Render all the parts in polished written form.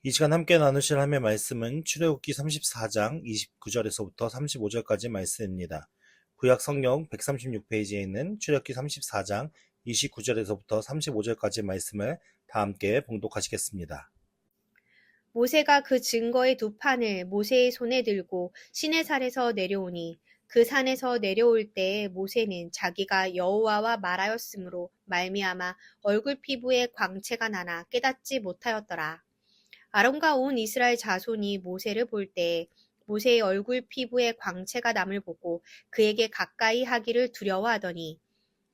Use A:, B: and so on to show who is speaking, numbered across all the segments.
A: 이 시간 함께 나누실 하나님의 말씀은 출애굽기 34장 29절에서부터 35절까지 말씀입니다. 구약 성경 136페이지에 있는 출애굽기 34장 29절에서부터 35절까지 말씀을 다 함께 봉독하시겠습니다.
B: 모세가 그 증거의 두 판을 모세의 손에 들고 시내산에서 내려오니 그 산에서 내려올 때에 모세는 자기가 여호와와 말하였으므로 말미암아 얼굴 피부에 광채가 나나 깨닫지 못하였더라. 아론과 온 이스라엘 자손이 모세를 볼 때에 모세의 얼굴 피부에 광채가 남을 보고 그에게 가까이 하기를 두려워하더니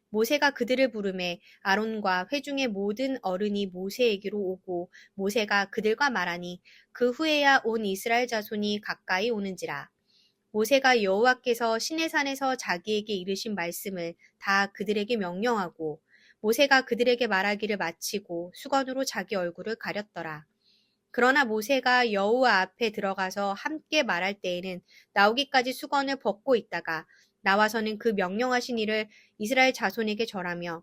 B: 모세가 그들을 부르매 아론과 회중의 모든 어른이 모세에게로 오고 모세가 그들과 말하니 그 후에야 온 이스라엘 자손이 가까이 오는지라. 모세가 여호와께서 시내산에서 자기에게 이르신 말씀을 다 그들에게 명령하고 모세가 그들에게 말하기를 마치고 수건으로 자기 얼굴을 가렸더라. 그러나 모세가 여호와 앞에 들어가서 함께 말할 때에는 나오기까지 수건을 벗고 있다가 나와서는 그 명령하신 일을 이스라엘 자손에게 절하며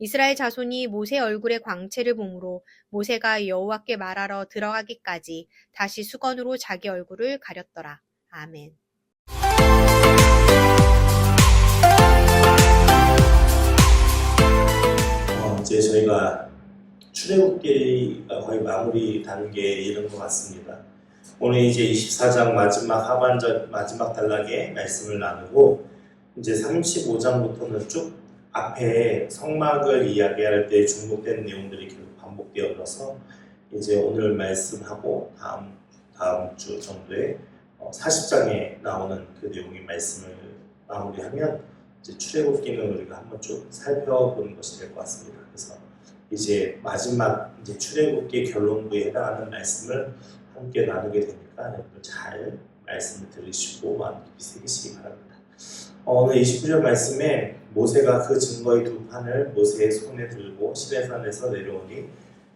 B: 이스라엘 자손이 모세 얼굴의 광채를 보므로 모세가 여호와께 말하러 들어가기까지 다시 수건으로 자기 얼굴을 가렸더라. 아멘.
A: 이제 저희가 출애굽기가 거의 마무리 단계에 이른 것 같습니다. 오늘 이제 24장 마지막 하반절 마지막 단락에 말씀을 나누고 이제 35장부터는 쭉 앞에 성막을 이야기할 때 중복된 내용들이 계속 반복되어서 이제 오늘 말씀하고 다음 주 정도에 40장에 나오는 그 내용의 말씀을 마무리하면 이제 출애굽기는 우리가 한번 쭉 살펴보는 것이 될 것 같습니다. 그래서 이제 마지막 이제 출애굽기 결론부에 해당하는 말씀을 함께 나누게 되니까 여러분 잘 말씀을 들으시고 마음 깊이 새기시기 바랍니다. 오늘 29절 말씀에 모세가 그 증거의 두 판을 모세의 손에 들고 시내산에서 내려오니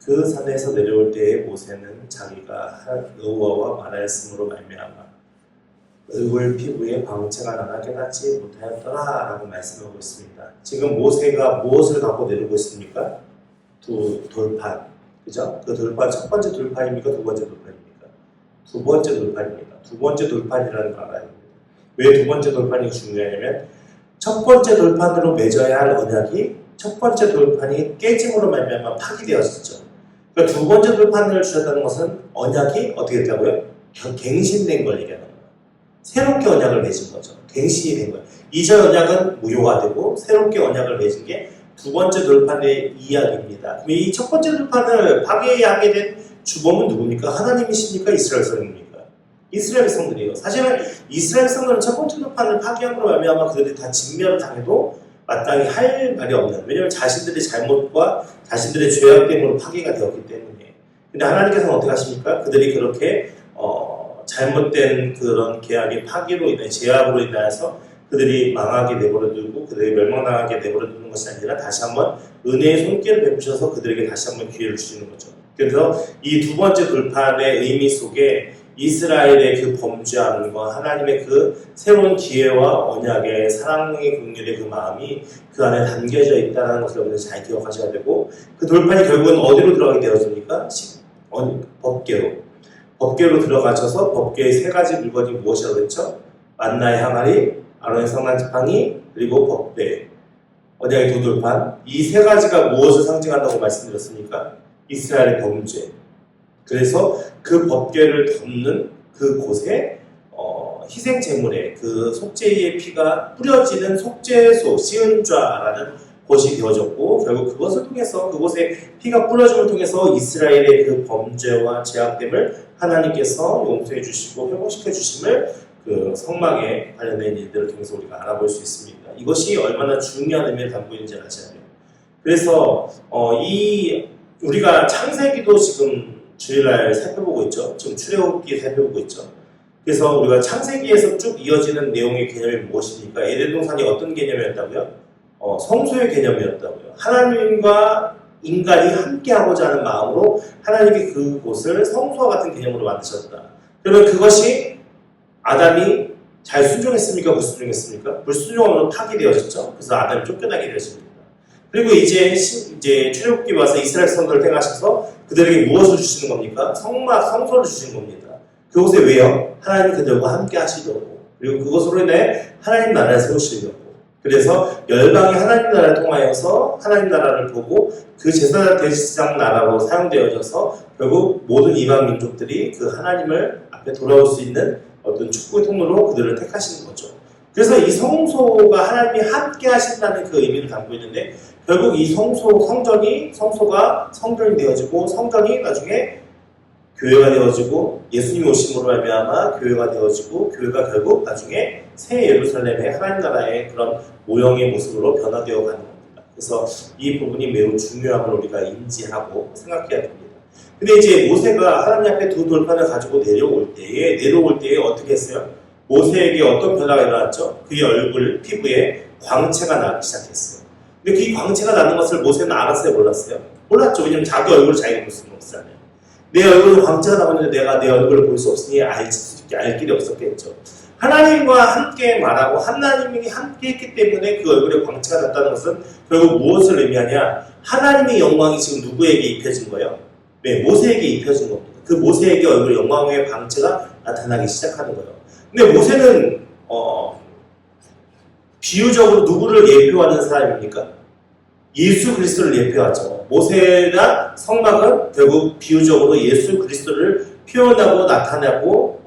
A: 그 산에서 내려올 때에 모세는 자기가 여호와와 말하였으므로 말미암아 얼굴 피부에 광채가 나나 깨닫지 못하였더라 라고 말씀하고 있습니다. 지금 모세가 무엇을 갖고 내려오고 있습니까? 두 돌판, 그죠? 그 돌판 첫 번째 돌판입니까? 두 번째 돌판입니까? 두 번째 돌판입니다. 두 번째 돌판이라는 걸 알아야 됩니다. 왜 두 번째 돌판이 중요하냐면 첫 번째 돌판으로 맺어야 할 언약이 첫 번째 돌판이 깨짐으로 말미암아 파기되었었죠. 그러니까 두 번째 돌판을 주셨다는 것은 언약이 어떻게 됐다고요? 갱신된 걸 얘기하는 거예요. 새롭게 언약을 맺은 거죠. 갱신이 된 거예요. 이전 언약은 무효가 되고 새롭게 언약을 맺은 게 두 번째 돌판의 이야기입니다. 그럼 이 첫 번째 돌판을 파괴하게 된 주범은 누굽니까? 하나님이십니까? 이스라엘 백성입니까? 이스라엘 백성들이에요. 사실은 이스라엘 백성들은 첫 번째 돌판을 파괴함으로 말미암아 그들이 다 진멸당해도 마땅히 할 말이 없는, 왜냐하면 자신들의 잘못과 자신들의 죄악됨으로 파괴가 되었기 때문에. 근데 하나님께서는 어떻게 하십니까? 그들이 그렇게 잘못된 그런 계약의 파괴로 인해 제약으로 인하여서 그들이 망하게 내버려두고 그들이 멸망당하게 내버려두는 것이 아니라 다시 한번 은혜의 손길을 베푸셔서 그들에게 다시 한번 기회를 주시는 거죠. 그래서 이 두 번째 돌판의 의미 속에 이스라엘의 그 범죄함과 하나님의 그 새로운 기회와 언약의 사랑의 긍휼의 그 마음이 그 안에 담겨져 있다는 것을 여러분들 잘 기억하셔야 되고, 그 돌판이 결국은 어디로 들어가게 되었습니까? 법궤로 들어가셔서 법궤의 세 가지 물건이 무엇이라고 했죠? 만나의 항아리, 아론의 성난 지팡이, 그리고 법궤, 언약의 두 돌판. 이 세 가지가 무엇을 상징한다고 말씀드렸습니까? 이스라엘의 범죄. 그래서 그 법궤를 덮는 그 곳에 희생 제물에 그 속죄의 피가 뿌려지는 속죄소 시은좌라는 곳이 되어졌고, 결국 그것을 통해서 그곳에 피가 뿌려짐을 통해서 이스라엘의 그 범죄와 죄악됨을 하나님께서 용서해 주시고 회복시켜 주심을 그 성막에 관련된 일들을 통해서 우리가 알아볼 수 있습니다. 이것이 얼마나 중요한 의미를 담고 있는지 아셔야 돼요. 그래서 우리가 창세기도 지금 주일날 살펴보고 있죠. 지금 출애굽기 살펴보고 있죠. 그래서 우리가 창세기에서 쭉 이어지는 내용의 개념이 무엇입니까? 에덴 동산이 어떤 개념이었다고요? 성소의 개념이었다고요. 하나님과 인간이 함께하고자 하는 마음으로 하나님이 그곳을 성소와 같은 개념으로 만드셨다. 그러면 그것이 아담이 잘 순종했습니까? 불순종했습니까? 불순종으로 파기되어졌죠. 그래서 아담이 쫓겨나게 되었습니다. 그리고 이제 출애굽기 와서 이스라엘 백성들을 택하셔서 그들에게 무엇을 주시는 겁니까? 성소를 주시는 겁니다. 그곳에 왜요? 하나님 그들과 함께 하시려고. 그리고 그것으로 인해 하나님 나라를 세우시려고. 그래서 열방이 하나님 나라를 통하여서 하나님 나라를 보고 그 제사 대제사장 나라로 사용되어져서 결국 모든 이방 민족들이 그 하나님을 앞에 돌아올 수 있는 어떤 축복의 통로로 그들을 택하시는 거죠. 그래서 이 성소가 하나님이 함께 하신다는 그 의미를 담고 있는데 결국 이 성소가 성전이 되어지고 성전이 나중에 교회가 되어지고 예수님이 오심으로 말미암아 교회가 되어지고 교회가 결국 나중에 새 예루살렘의 하나님 나라의 그런 모형의 모습으로 변화되어 가는 겁니다. 그래서 이 부분이 매우 중요함을 우리가 인지하고 생각해야 됩니다. 근데 이제 모세가 하나님 앞에 두 돌판을 가지고 내려올 때에 어떻게 했어요? 모세에게 어떤 변화가 일어났죠? 그의 얼굴, 피부에 광채가 나기 시작했어요. 근데 그 광채가 나는 것을 모세는 알았어요? 몰랐어요? 몰랐죠. 왜냐면 자기 얼굴을 자기가 볼 수는 없잖아요. 내 얼굴에 광채가 나오는데 내가 내 얼굴을 볼 수 없으니 알 길이 없었겠죠. 하나님과 함께 말하고 하나님이 함께 했기 때문에 그 얼굴에 광채가 났다는 것은 결국 무엇을 의미하냐? 하나님의 영광이 지금 누구에게 입혀진 거예요? 네, 모세에게 입혀진 겁니다. 그 모세에게 얼굴에 영광의 광채가 나타나기 시작하는 거예요. 근데 모세는 비유적으로 누구를 예표하는 사람입니까? 예수 그리스도를 예표하죠. 모세나 성막은 결국 비유적으로 예수 그리스도를 표현하고 나타내고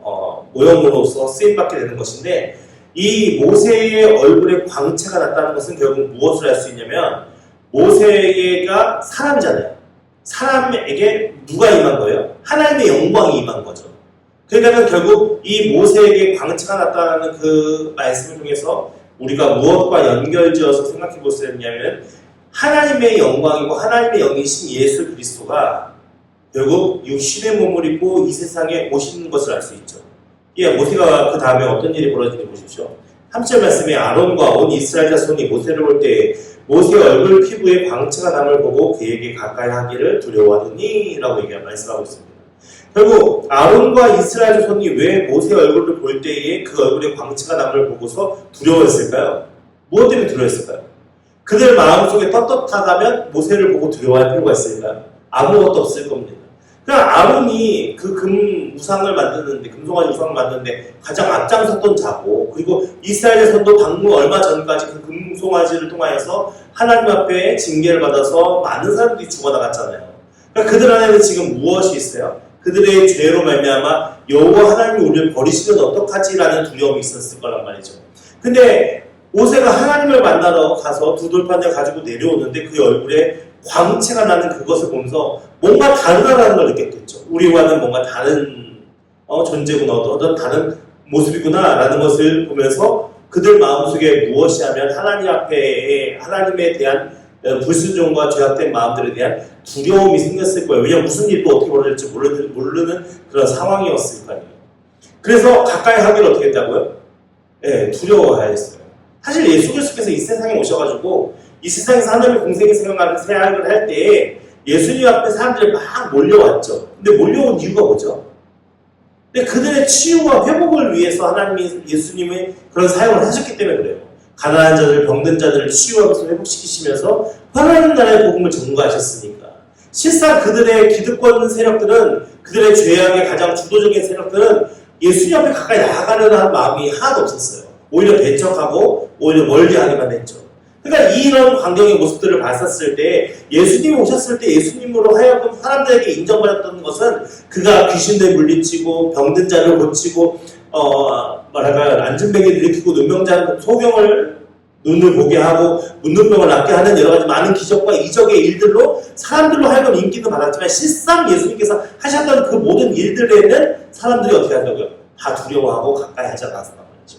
A: 모형으로서 쓰임받게 되는 것인데 이 모세의 얼굴에 광채가 났다는 것은 결국 무엇을 할 수 있냐면 모세가 사람이잖아요. 사람에게 누가 임한 거예요? 하나님의 영광이 임한 거죠. 그러니까 결국 이 모세에게 광채가 났다는 그 말씀을 통해서 우리가 무엇과 연결지어서 생각해 볼 수 있냐면 하나님의 영광이고 하나님의 영이신 예수 그리스도가 결국 육신의 몸을 입고 이 세상에 오시는 것을 알 수 있죠. 예, 모세가 그 다음에 어떤 일이 벌어지는지 보십시오. 3절 말씀에 아론과 온 이스라엘 자손이 모세를 볼 때 모세의 얼굴 피부에 광채가 남을 보고 그에게 가까이 하기를 두려워하더니 라고 말씀하고 있습니다. 결국 아론과 이스라엘 자손이 왜 모세의 얼굴을 볼 때에 그 얼굴에 광채가 남을 보고서 두려워했을까요? 무엇 때문에 두려워했을까요? 그들 마음속에 떳떳하다면 모세를 보고 두려워할 필요가 있을까요? 아무것도 없을 겁니다. 그러니까 아론이 그 금송아지 우상을 만드는데 가장 앞장섰던 자고, 그리고 이스라엘 자손도 방금 얼마 전까지 그 금송아지를 통하여서 하나님 앞에 징계를 받아서 많은 사람들이 죽어나갔잖아요. 그러니까 그들 안에는 지금 무엇이 있어요? 그들의 죄로 말미암아 여호와 하나님이 우리를 버리시면 어떡하지라는 두려움이 있었을 거란 말이죠. 근데 모세가 하나님을 만나러 가서 두 돌판을 가지고 내려오는데 그 얼굴에 광채가 나는 그것을 보면서 뭔가 다르다는 걸 느꼈겠죠. 우리와는 뭔가 다른 존재구나, 어떤 다른 모습이구나 라는 것을 보면서 그들 마음속에 무엇이 하면 하나님 앞에 하나님에 대한 불순종과 죄악된 마음들에 대한 두려움이 생겼을 거예요. 왜냐하면 무슨 일이 또 어떻게 벌어질지 모르는 그런 상황이었을 거 아니에요. 그래서 가까이 하기를 어떻게 했다고요? 네, 두려워하였어요. 사실 예수 그리스도께서 이 세상에 오셔가지고 이 세상에서 하나님의 공생의 생활을 할 때 예수님 앞에 사람들이 막 몰려왔죠. 근데 몰려온 이유가 뭐죠? 근데 그들의 치유와 회복을 위해서 하나님이 예수님의 그런 사역을 하셨기 때문에 그래요. 가난한 자들, 병든 자들을 치유하면서 회복시키시면서 하나님 나라의 복음을 전가하셨으니까. 실상 그들의 기득권 세력들은, 그들의 죄악의 가장 주도적인 세력들은 예수님 앞에 가까이 나아가려는 마음이 하나도 없었어요. 오히려 배척하고 오히려 멀리하기만 했죠. 그러니까 이런 광경의 모습들을 봤었을 때 예수님이 오셨을 때 예수님으로 하여금 사람들에게 인정받았던 것은 그가 귀신들 물리치고 병든 자를 고치고 안진뱅이를 일으키고 눈병자 소경을 눈을 보게 하고 문둥병을 낫게 하는 여러 가지 많은 기적과 이적의 일들로 사람들로 하여금 인기도 받았지만 실상 예수님께서 하셨던 그 모든 일들에는 사람들이 어떻게 한다고요? 다 두려워하고 가까이 하지 않았단 말이죠.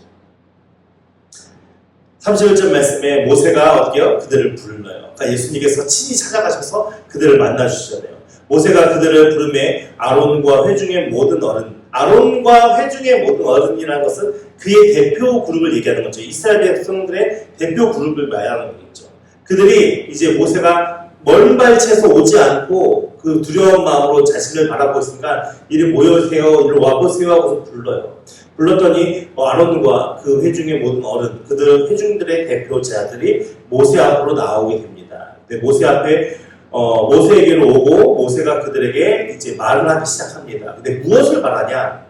A: 31절 말씀에 모세가 어떻게요? 그들을 불러요. 그러니까 예수님께서 친히 찾아가셔서 그들을 만나주시잖아요. 모세가 그들을 부르매 아론과 회중의 모든 어른이라는 것은 그의 대표 그룹을 얘기하는 거죠. 이스라엘 백성들의 대표 그룹을 말하는 거겠죠. 그들이 이제 모세가 먼 발치에서 오지 않고 그 두려운 마음으로 자신을 바라보고 있으니까 이리 모여세요, 이리 와보세요 하고서 불러요. 불렀더니 아론과 그 회중의 모든 어른, 그들 회중들의 대표자들이 모세 앞으로 나오게 됩니다. 모세 앞에 모세에게로 오고 모세가 그들에게 이제 말을 하기 시작합니다. 근데 무엇을 말하냐?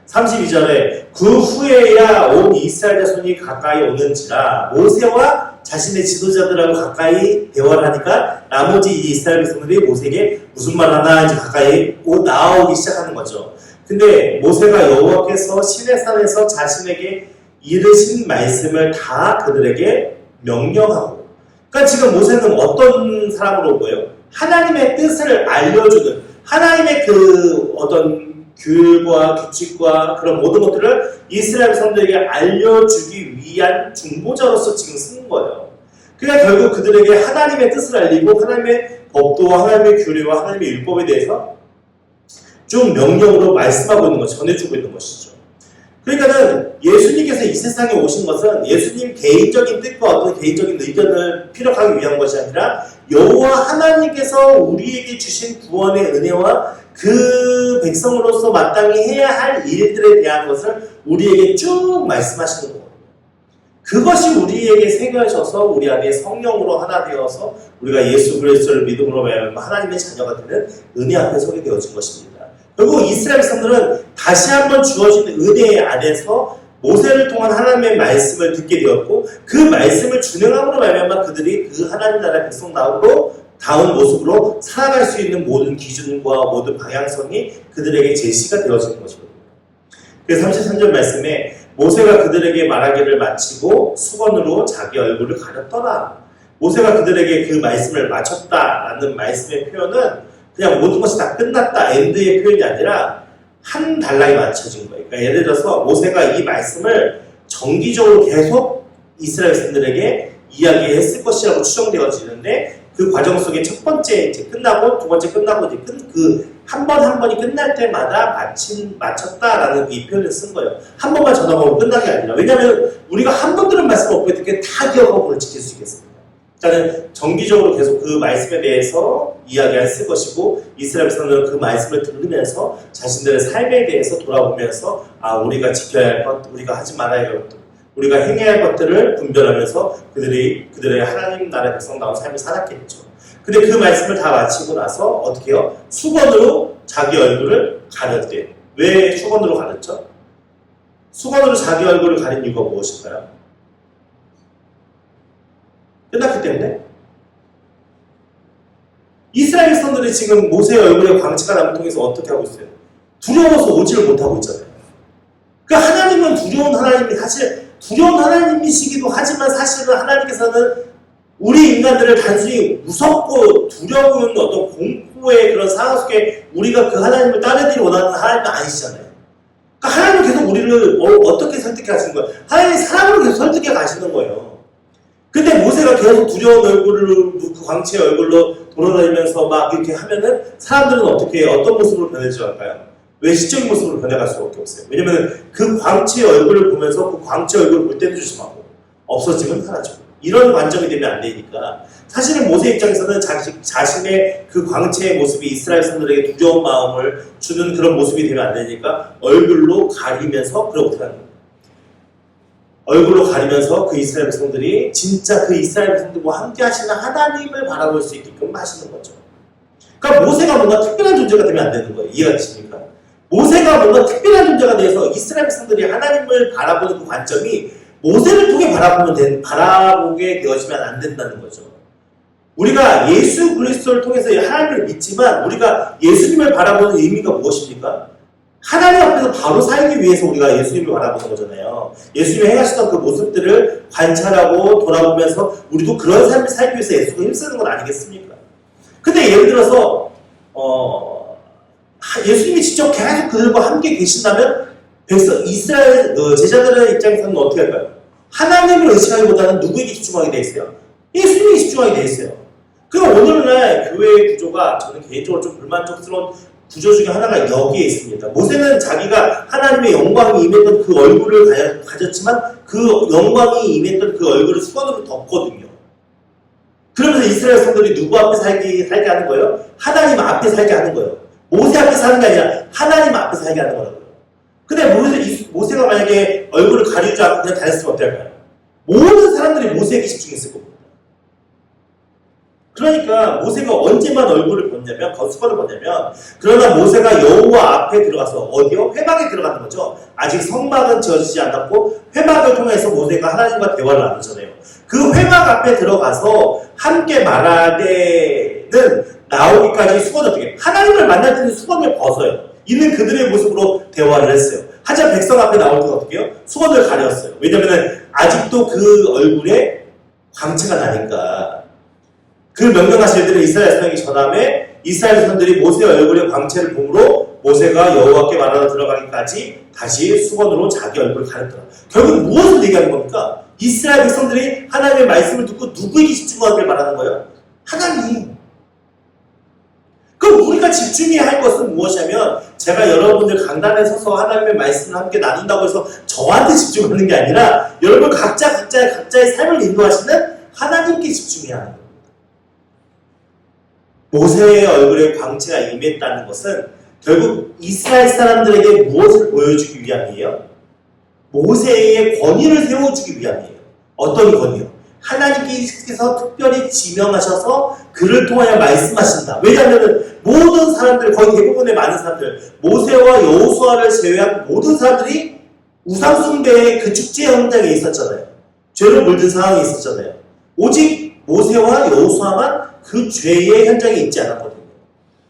A: 32절에 그 후에야 온 이스라엘 자손이 가까이 오는지라 모세와 자신의 지도자들하고 가까이 대화를 하니까 나머지 이스라엘 백성들이 모세에게 무슨 말 하나 이제 가까이 나오기 시작하는 거죠. 근데 모세가 여호와께서 시내산에서 자신에게 이르신 말씀을 다 그들에게 명령하고, 그러니까 지금 모세는 어떤 사람으로 온 거예요? 하나님의 뜻을 알려주는, 하나님의 그 어떤 규율과 규칙과 그런 모든 것들을 이스라엘 사람들에게 알려주기 위한 중보자로서 지금 쓰는 거예요. 그러니까 결국 그들에게 하나님의 뜻을 알리고 하나님의 법도와 하나님의 규례와 하나님의 율법에 대해서 좀 명령으로 말씀하고 있는 것이, 전해주고 있는 것이죠. 그러니까는 예수님께서 이 세상에 오신 것은 예수님 개인적인 뜻과 어떤 개인적인 의견을 피력하기 위한 것이 아니라 여호와 하나님께서 우리에게 주신 구원의 은혜와 그 백성으로서 마땅히 해야 할 일들에 대한 것을 우리에게 쭉 말씀하시는 거예요. 그것이 우리에게 새겨져서 우리 안에 성령으로 하나 되어서 우리가 예수 그리스도를 믿음으로 말하면 하나님의 자녀가 되는 은혜 앞에 서게 되어진 것입니다. 결국 이스라엘 백성들은 다시 한번 주어진 은혜 안에서 모세를 통한 하나님의 말씀을 듣게 되었고, 그 말씀을 준행함으로 말미암아 그들이 그 하나님 나라의 백성다운 모습으로 살아갈 수 있는 모든 기준과 모든 방향성이 그들에게 제시가 되어진 것이거든요. 그래서 33절 말씀에 모세가 그들에게 말하기를 마치고 수건으로 자기 얼굴을 가렸더라. 모세가 그들에게 그 말씀을 마쳤다라는 말씀의 표현은 그냥 모든 것이 다 끝났다, 엔드의 표현이 아니라 한 단락이 맞춰진 거예요. 그러니까 예를 들어서 모세가 이 말씀을 정기적으로 계속 이스라엘 백성들에게 이야기했을 것이라고 추정되어지는데, 그 과정 속에 첫 번째 이제 끝나고 두 번째 끝나고 이제 그 한 번 한 번이 끝날 때마다 마쳤다라는 이 표현을 쓴 거예요. 한 번만 전화하고 끝난 게 아니라, 왜냐하면 우리가 한 번 들은 말씀을 어떻게 다 기억하고 그걸 지킬 수 있겠습니까? 그러니까 정기적으로 계속 그 말씀에 대해서 이야기했을 것이고, 이스라엘 백성들은 그 말씀을 들으면서 자신들의 삶에 대해서 돌아보면서 우리가 지켜야 할 것, 우리가 하지 말아야 할 것들, 우리가 행해야 할 것들을 분별하면서 그들의 하나님 나라의 백성다운 삶을 살았겠죠. 근데 그 말씀을 다 마치고 나서 어떻게 해요? 수건으로 자기 얼굴을 가렸대. 왜 수건으로 가렸죠? 수건으로 자기 얼굴을 가린 이유가 무엇일까요? 끝났기 때문에? 이스라엘 백성들이 지금 모세의 얼굴에 광채가 남을 통해서 어떻게 하고 있어요? 두려워서 오지를 못하고 있잖아요. 그러니까 하나님은 두려운 하나님이시기도 하지만 사실은 하나님께서는 우리 인간들을 단순히 무섭고 두려운 어떤 공포의 그런 상황 속에 우리가 그 하나님을 따르기를 원하는 하나님은 아니시잖아요. 그러니까 하나님은 계속 우리를 어떻게 설득해 가시는 거예요? 하나님이 사람으로 계속 설득해 가시는 거예요. 근데 모세가 계속 두려운 얼굴로, 그 광채의 얼굴로 돌아다니면서 막 이렇게 하면은 사람들은 어떤 모습으로 변해져 갈까요? 외식적인 모습으로 변해갈 수밖에 없어요. 왜냐면 그 광채의 얼굴을 보면서 그 광채의 얼굴을 볼 때는 조심하고 없어지면 사라지고, 이런 관점이 되면 안 되니까, 사실은 모세 입장에서는 자신의 그 광채의 모습이 이스라엘 사람들에게 두려운 마음을 주는 그런 모습이 되면 안 되니까 얼굴로 가리면서 그렇게 하는 거예요. 얼굴로 가리면서 그 이스라엘 백성들이 진짜 그 이스라엘 백성들과 함께 하시는 하나님을 바라볼 수 있게끔 하시는 거죠. 그러니까 모세가 뭔가 특별한 존재가 되면 안 되는 거예요. 이해가 되십니까? 모세가 뭔가 특별한 존재가 돼서 이스라엘 백성들이 하나님을 바라보는 그 관점이 모세를 통해 바라보게 되어지면 안 된다는 거죠. 우리가 예수 그리스도를 통해서 하나님을 믿지만 우리가 예수님을 바라보는 의미가 무엇입니까? 하나님 앞에서 바로 살기 위해서 우리가 예수님을 바라보는 거잖아요. 예수님이 행하시던 그 모습들을 관찰하고 돌아보면서 우리도 그런 삶을 살기 위해서 예수가 힘쓰는 건 아니겠습니까? 근데 예를 들어서 예수님이 직접 계속 그들과 함께 계신다면 이스라엘 제자들의 입장에서는 어떻게 할까요? 하나님을 의식하기보다는 누구에게 집중하게 돼 있어요? 예수님에게 집중하게 돼 있어요. 그럼 오늘날 교회의 구조가 저는 개인적으로 좀 불만족스러운 구조 중에 하나가 여기에 있습니다. 모세는 자기가 하나님의 영광이 임했던 그 얼굴을 가졌지만 그 영광이 임했던 그 얼굴을 수건으로 덮거든요. 그러면서 이스라엘 성들이 누구 앞에 살게 하는 거예요? 하나님 앞에 살게 하는 거예요. 모세 앞에 사는 게 아니라 하나님 앞에 살게 하는 거라고요. 근데 모세가 만약에 얼굴을 가리지 않고 그냥 다녔으면 어떨까요? 모든 사람들이 모세에게 집중했을 겁니다. 그러니까 모세가 언제만 얼굴을 봤냐면, 수건을 봤냐면, 그러나 모세가 여호와 앞에 들어가서 어디요? 회막에 들어가는 거죠. 아직 성막은 지어지지 않았고 회막을 통해서 모세가 하나님과 대화를 나누잖아요. 그 회막 앞에 들어가서 함께 말할 때는 나오기까지 수건을 어떻게 하나님을 만날 때는 수건을 벗어요. 있는 그들의 모습으로 대화를 했어요. 하지만 백성 앞에 나올 때는 어떻게 해요? 수건을 가렸어요. 왜냐하면 아직도 그 얼굴에 광채가 나니까. 그 명령하실 때는 이스라엘 사람이 전함에 이스라엘 사람들이 모세의 얼굴에 광채를 보므로 모세가 여호와께 말하러 들어가기까지 다시 수건으로 자기 얼굴을 가렸더라. 결국 무엇을 얘기하는 겁니까? 이스라엘 백성들이 하나님의 말씀을 듣고 누구에게 집중하기를 바라는 거예요? 하나님. 그럼 우리가 집중해야 할 것은 무엇이냐면, 제가 여러분들 강단에 서서 하나님의 말씀을 함께 나눈다고 해서 저한테 집중하는 게 아니라 여러분 각자의 삶을 인도하시는 하나님께 집중해야 하는 거예요. 모세의 얼굴에 광채가 임했다는 것은 결국 이스라엘 사람들에게 무엇을 보여주기 위함이에요? 모세의 권위를 세워주기 위함이에요. 어떤 권위요? 하나님께서 특별히 지명하셔서 그를 통하여 말씀하신다. 왜냐하면 모든 사람들, 거의 대부분의 많은 사람들, 모세와 여호수아를 제외한 모든 사람들이 우상숭배의 그 축제 현장에 있었잖아요. 죄로 물든 상황에 있었잖아요. 오직 모세와 여호수아만 그 죄의 현장에 있지 않았거든요.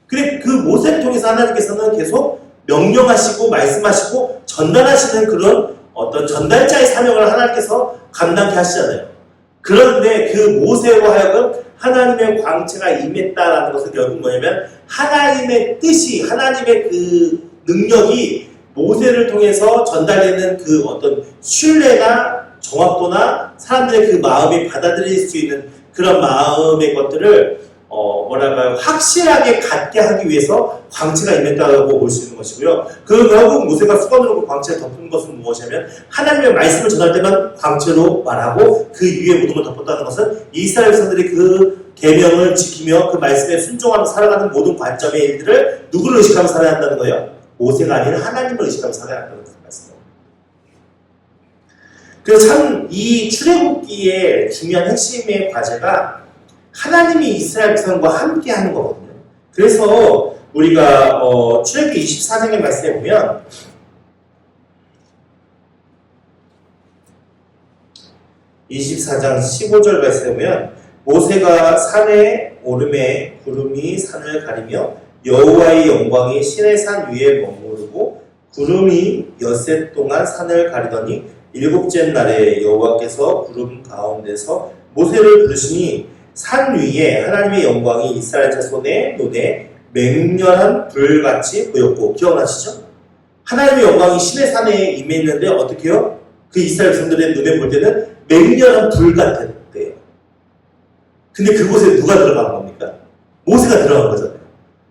A: 근데 그 모세를 통해서 하나님께서는 계속 명령하시고 말씀하시고 전달하시는 그런 어떤 전달자의 사명을 하나님께서 감당케 하시잖아요. 그런데 그 모세로 하여금 하나님의 광채가 임했다라는 것은 결국 뭐냐면 하나님의 뜻이, 하나님의 그 능력이 모세를 통해서 전달되는 그 어떤 신뢰나 정확도나 사람들의 그 마음이 받아들일 수 있는 그런 마음의 것들을 확실하게 갖게 하기 위해서 광채가 임했다고 볼 수 있는 것이고요. 그 결국 모세가 수건으로 광채를 덮은 것은 무엇이냐면 하나님의 말씀을 전할 때만 광채로 말하고 그 위에 모든 걸 덮었다는 것은 이스라엘 백성들이 그 계명을 지키며 그 말씀에 순종하며 살아가는 모든 관점의 일들을 누구를 의식하며 살아야 한다는 거예요? 모세가 아니라 하나님을 의식하며 살아야 한다는 말씀입니다. 그래서 참 이 출애굽기의 중요한 핵심의 과제가 하나님이 이스라엘 백성과 함께 하는 거거든요. 그래서 우리가 출애굽기 24장의 말씀에 보면 (24장 15절) 말씀에 보면 모세가 산에 오름에 구름이 산을 가리며 여호와의 영광이 시내 산 위에 머무르고 구름이 엿새 동안 산을 가리더니 일곱째 날에 여호와께서 구름 가운데서 모세를 부르시니 산 위에 하나님의 영광이 이스라엘 자손의 눈에 맹렬한 불같이 보였고, 기억나시죠? 하나님의 영광이 시내 산에 임했는데 어떻게 해요? 그 이스라엘 백성들의 눈에 볼 때는 맹렬한 불 같았대요. 근데 그곳에 누가 들어간 겁니까? 모세가 들어간 거잖아요.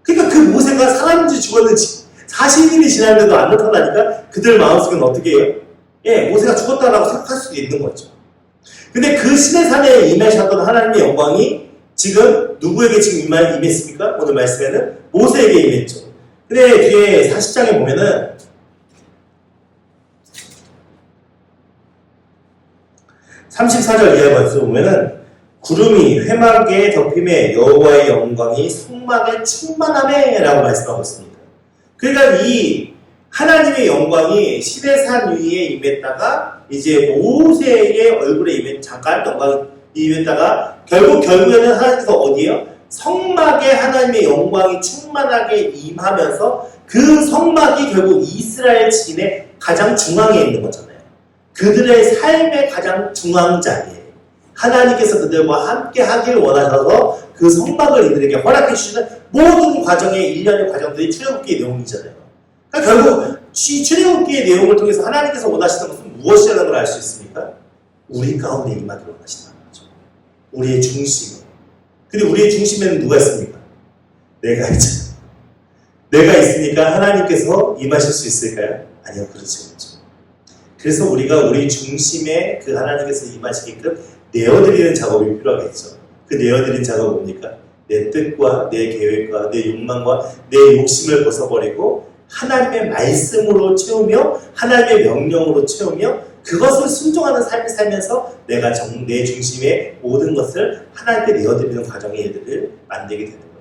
A: 그러니까 그 모세가 살았는지 죽었는지 40일이 지났는데도 안 나타나니까 그들 마음속에는 어떻게 해요? 모세가 죽었다라고 생각할 수도 있는 거죠. 근데 그 시내산에 임하셨던 하나님의 영광이 지금 누구에게 지금 임했습니까? 오늘 말씀에는 모세에게 임했죠. 근데 뒤에 40장에 보면은 34절 이하 말씀 보면은 구름이 회막에 덮임에 여호와의 영광이 성막에 충만함에 라고 말씀하고 있습니다. 그러니까 이 하나님의 영광이 시내산 위에 임했다가 이제 모세의 얼굴에 잠깐 영광이 임했다가 결국에는 하나님께서 어디에요? 성막에 하나님의 영광이 충만하게 임하면서 그 성막이 결국 이스라엘 지kin의 가장 중앙에 있는 거잖아요. 그들의 삶의 가장 중앙 자리에 하나님께서 그들과 함께 하길 원하셔서 그 성막을 이들에게 허락해 주시는 모든 과정의 일련의 과정들이 출애굽기의 내용이잖아요. 그러니까 결국 출애굽기의 내용을 통해서 하나님께서 원하시는 것은 무엇이라는 걸 알 수 있습니까? 우리 가운데 임하기를 원하신다는 거죠. 우리의 중심에. 근데 우리의 중심에는 누가 있습니까? 내가 있잖아요. 내가 있으니까 하나님께서 임하실 수 있을까요? 아니요, 그렇지 않죠. 그래서 우리가 우리 중심에 그 하나님께서 임하시게끔 내어드리는 작업이 필요하겠죠. 그 내어드리는 작업은 뭡니까? 내 뜻과 내 계획과 내 욕망과 내 욕심을 벗어버리고 하나님의 말씀으로 채우며 하나님의 명령으로 채우며 그것을 순종하는 삶을 살면서 내가 내 중심의 모든 것을 하나님께 내어드리는 과정의 일들을 만들게 되는 거예요.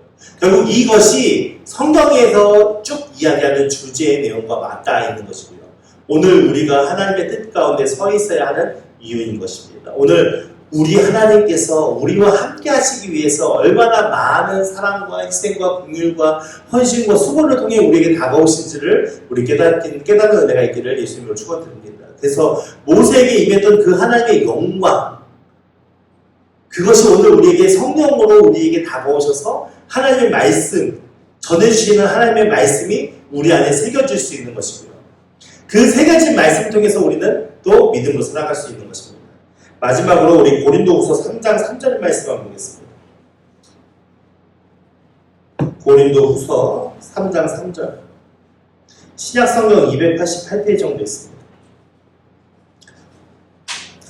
A: 결국 이것이 성경에서 쭉 이야기하는 주제의 내용과 맞닿아 있는 것이고요. 오늘 우리가 하나님의 뜻 가운데 서 있어야 하는 이유인 것입니다. 오늘 우리 하나님께서 우리와 함께 하시기 위해서 얼마나 많은 사랑과 희생과 긍휼과 헌신과 수고를 통해 우리에게 다가오신지를 우리 깨닫는 은혜가 있기를 예수님으로 축원드립니다. 그래서 모세에게 임했던 그 하나님의 영광, 그것이 오늘 우리에게 성령으로 우리에게 다가오셔서 하나님의 말씀, 전해주시는 하나님의 말씀이 우리 안에 새겨질 수 있는 것이고요. 그 새겨진 말씀을 통해서 우리는 또 믿음으로 살아갈 수 있는 것입니다. 마지막으로 우리 고린도후서 3장 3절 말씀 한번 보겠습니다. 고린도후서 3장 3절. 신약성경 288페이지 정도 있습니다.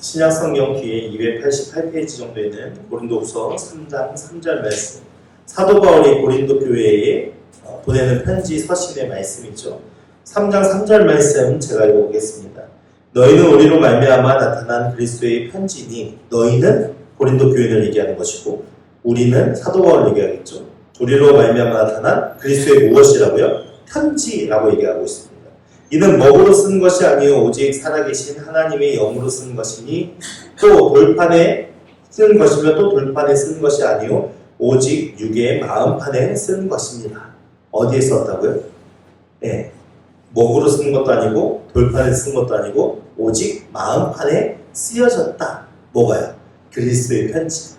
A: 신약성경 뒤에 288페이지 정도 있는 고린도후서 3장 3절 말씀. 사도 바울이 고린도 교회에 보내는 편지 서신의 말씀이죠. 3장 3절 말씀 제가 읽어보겠습니다. 너희는 우리로 말미암아 나타난 그리스도의 편지니, 너희는 고린도 교인을 얘기하는 것이고 우리는 사도 바울을 얘기하겠죠. 우리로 말미암아 나타난 그리스도의 무엇이라고요? 편지라고 얘기하고 있습니다. 이는 먹으로 쓴 것이 아니요 오직 살아계신 하나님의 영으로 쓴 것이니, 또 돌판에 쓴 것이며 또 돌판에 쓴 것이 아니요 오직 육의 마음판에 쓴 것입니다. 어디에 썼다고요? 네. 목으로 쓴 것도 아니고 돌판에 쓴 것도 아니고 오직 마음판에 쓰여졌다. 뭐가요? 그리스도의 편지.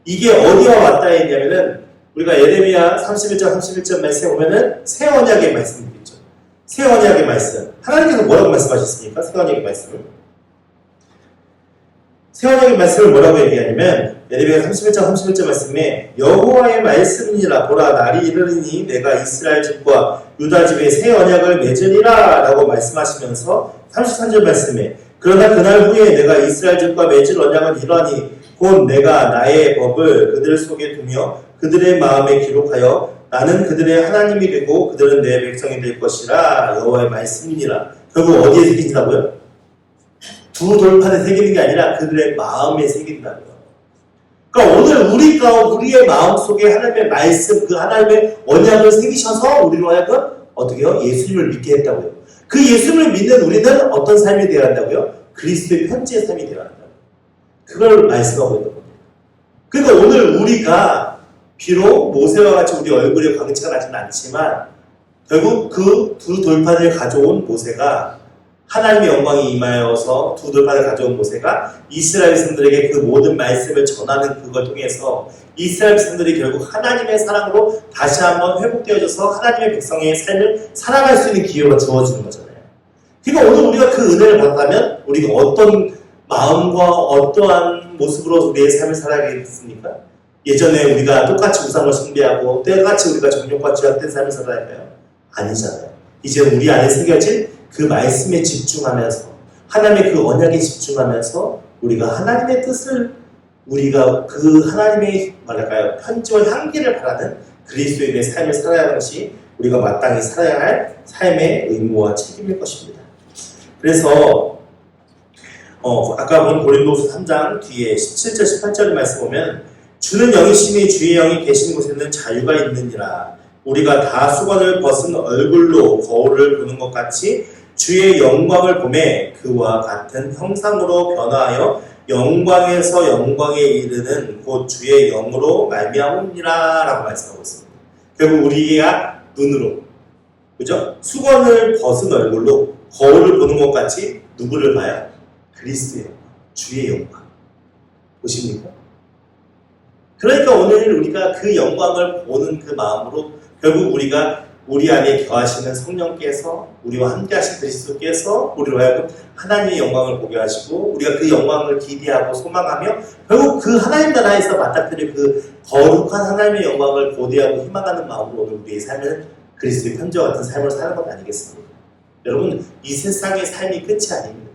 A: 이게 어디와 맞닿아 있냐면은 우리가 예레미야 31장 31절 말씀에 보면은 새 언약의 말씀이 있죠. 새 언약의 말씀. 하나님께서 뭐라고 말씀하셨습니까? 새 언약의 말씀을. 새 언약의 말씀을 뭐라고 얘기하냐면 예레미야 31장 31절 말씀에 여호와의 말씀이니라. 보라 날이 이르리니 내가 이스라엘 집과 유다 집에 새 언약을 맺으리라 라고 말씀하시면서 33절 말씀에 그러나 그날 후에 내가 이스라엘 집과 맺을 언약은 이러하니 곧 내가 나의 법을 그들 속에 두며 그들의 마음에 기록하여 나는 그들의 하나님이 되고 그들은 내 백성이 될 것이라. 여호와의 말씀이니라. 결국 어디에 새긴다고요? 두 돌판에 새기는 게 아니라 그들의 마음에 새긴다고요. 그러니까 오늘 우리의 마음 속에 하나님의 말씀, 그 하나님의 언약을 새기셔서 우리로 하여금 어떻게 해요? 예수님을 믿게 했다고요. 그 예수님을 믿는 우리는 어떤 삶이 되어야 한다고요? 그리스도의 편지의 삶이 되어야 한다고요. 그걸 말씀하고 있는 겁니다. 그러니까 오늘 우리가 비록 모세와 같이 우리 얼굴에 광채가 나지는 않지만 결국 그 두 돌판을 가져온 모세가, 하나님의 영광이 임하여서 두 돌판을 가져온 모세가 이스라엘 백성들에게 그 모든 말씀을 전하는 그걸 통해서 이스라엘 백성들이 결국 하나님의 사랑으로 다시 한번 회복되어져서 하나님의 백성의 삶을 살아갈 수 있는 기회가 주어지는 거잖아요. 그러니까 오늘 우리가 그 은혜를 받았다면 우리가 어떤 마음과 어떠한 모습으로 우리의 삶을 살아가겠습니까? 예전에 우리가 똑같이 우상을 숭배하고 똑같이 우리가 정욕과 죄악된 삶을 살아갈까요? 아니잖아요. 이제 우리 안에 새겨진 그 말씀에 집중하면서 하나님의 그 언약에 집중하면서 우리가 하나님의 뜻을, 우리가 그 하나님의 뭐랄까요, 편지와 향기를 바라는 그리스도인의 삶을 살아야 하는 것이 우리가 마땅히 살아야 할 삶의 의무와 책임일 것입니다. 그래서 아까 본 고린도후서 3장 뒤에 17절 18절의 말씀 보면 주는 영이시니 주의 영이 계신 곳에는 자유가 있느니라. 우리가 다 수건을 벗은 얼굴로 거울을 보는 것 같이 주의 영광을 보매 그와 같은 형상으로 변화하여 영광에서 영광에 이르는 곧 주의 영으로 말미암으니라 라고 말씀하고 있습니다. 결국 우리가 눈으로, 그죠? 수건을 벗은 얼굴로 거울을 보는 것 같이 누구를 봐요? 그리스도의 영광, 주의 영광. 보십니까? 그러니까 오늘 우리가 그 영광을 보는 그 마음으로 결국 우리가 우리 안에 거하시는 성령께서, 우리와 함께 하신 그리스도께서 우리로 하여금 하나님의 영광을 보게 하시고 우리가 그 영광을 기대하고 소망하며 결국 그 하나님 나라에서 맞닥뜨릴 그 거룩한 하나님의 영광을 고대하고 희망하는 마음으로 오늘 우리의 삶은 그리스도의 편지와 같은 삶을 사는 것 아니겠습니까? 여러분, 이 세상의 삶이 끝이 아닙니다.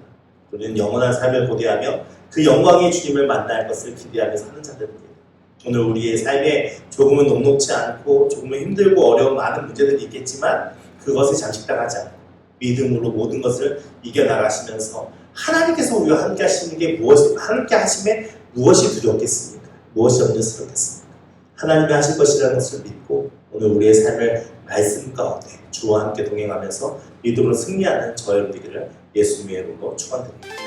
A: 우리는 영원한 삶을 고대하며 그 영광의 주님을 만날 것을 기대하며 사는 자들입니다. 오늘 우리의 삶에 조금은 녹록지 않고 조금은 힘들고 어려운 많은 문제들이 있겠지만 그것에 잠식당하지 않고 믿음으로 모든 것을 이겨나가시면서 하나님께서 우리와 함께 하시는 게 함께 하심에 무엇이 두렵겠습니까? 무엇이 염려스럽겠습니까? 하나님이 하실 것이라는 것을 믿고 오늘 우리의 삶을 말씀 가운데 주와 함께 동행하면서 믿음으로 승리하는 저 여러분 되기를 예수님의 이름으로 축원드립니다.